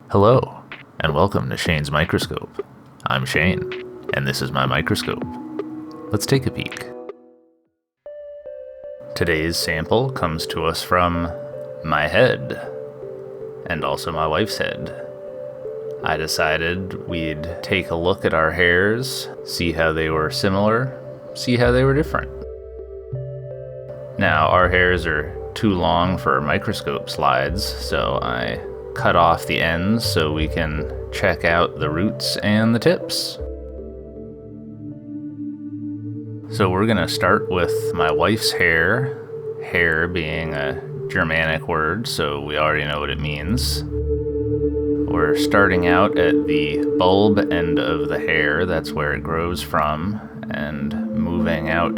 Hello, and welcome to Shane's Microscope. I'm Shane, and this is my microscope. Let's take a peek. Today's sample comes to us from my head, and also my wife's head. I decided we'd take a look at our hairs, see how they were similar, see how they were different. Now, our hairs are too long for microscope slides, so I cut off the ends so we can check out the roots and the tips. So we're gonna start with my wife's hair, hair being a Germanic word, so we already know what it means. We're starting out at the bulb end of the hair, that's where it grows from, and moving out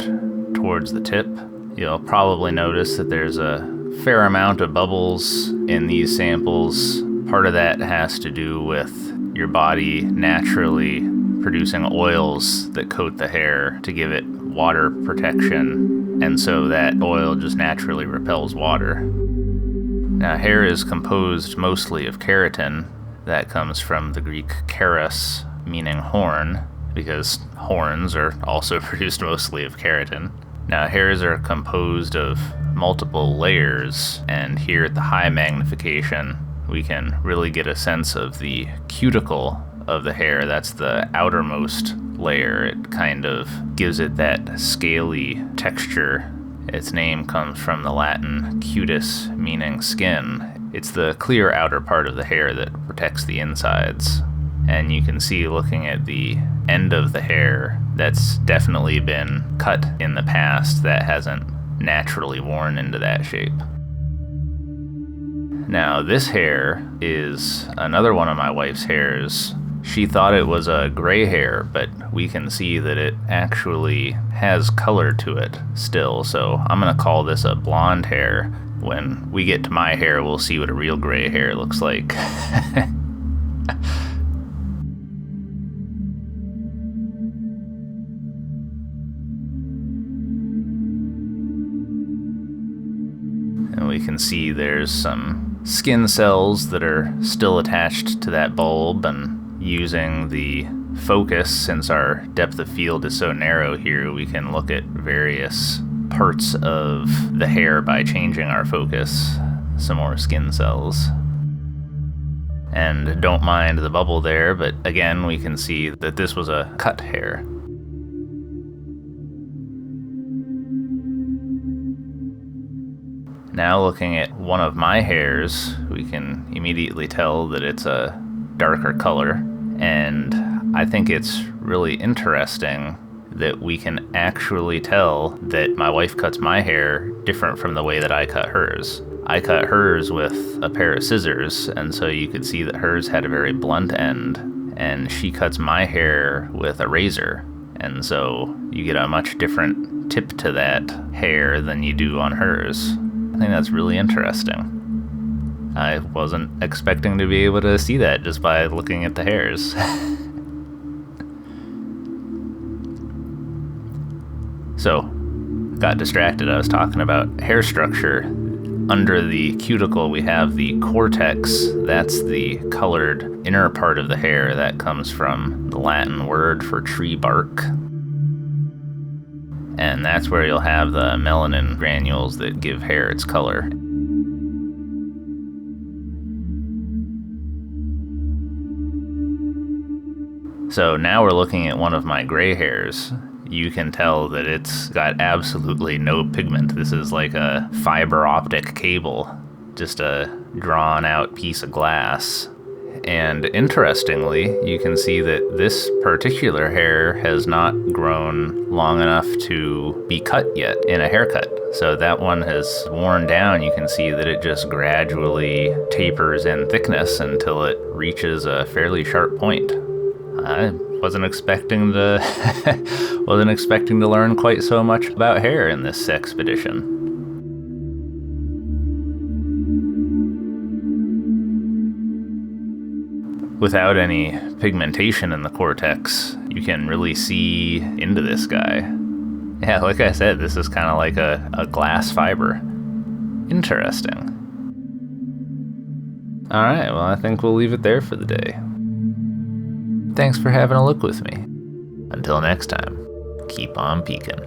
towards the tip. You'll probably notice that there's a fair amount of bubbles in these samples. Part of that has to do with your body naturally producing oils that coat the hair to give it water protection, and so that oil just naturally repels water. Now, hair is composed mostly of keratin. That comes from the Greek keras, meaning horn, because horns are also produced mostly of keratin. Now, hairs are composed of multiple layers, and here at the high magnification, we can really get a sense of the cuticle of the hair. That's the outermost layer. It kind of gives it that scaly texture. Its name comes from the Latin cutis, meaning skin. It's the clear outer part of the hair that protects the insides. And you can see, looking at the end of the hair, that's definitely been cut in the past. That hasn't naturally worn into that shape. Now, this hair is another one of my wife's hairs. She thought it was a gray hair, but we can see that it actually has color to it still, so I'm gonna call this a blonde hair. When we get to my hair, we'll see what a real gray hair looks like. And we can see there's some skin cells that are still attached to that bulb, and using the focus, since our depth of field is so narrow here, we can look at various parts of the hair by changing our focus. Some more skin cells. And don't mind the bubble there, but again, we can see that this was a cut hair. Now, looking at one of my hairs, we can immediately tell that it's a darker color, and I think it's really interesting that we can actually tell that my wife cuts my hair different from the way that I cut hers. I cut hers with a pair of scissors, and so you could see that hers had a very blunt end, and she cuts my hair with a razor, and so you get a much different tip to that hair than you do on hers. I think that's really interesting. I wasn't expecting to be able to see that just by looking at the hairs. So, got distracted. I was talking about hair structure. Under the cuticle, we have the cortex. That's the colored inner part of the hair. That comes from the Latin word for tree bark. And that's where you'll have the melanin granules that give hair its color. So now we're looking at one of my gray hairs. You can tell that it's got absolutely no pigment. This is like a fiber optic cable, just a drawn out piece of glass. And interestingly, you can see that this particular hair has not grown long enough to be cut yet in a haircut. So that one has worn down. You can see that it just gradually tapers in thickness until it reaches a fairly sharp point. I wasn't expecting to learn quite so much about hair in this expedition. Without any pigmentation in the cortex, you can really see into this guy. Yeah, like I said, this is kind of like a glass fiber. Interesting. Alright, well, I think we'll leave it there for the day. Thanks for having a look with me. Until next time, keep on peeking.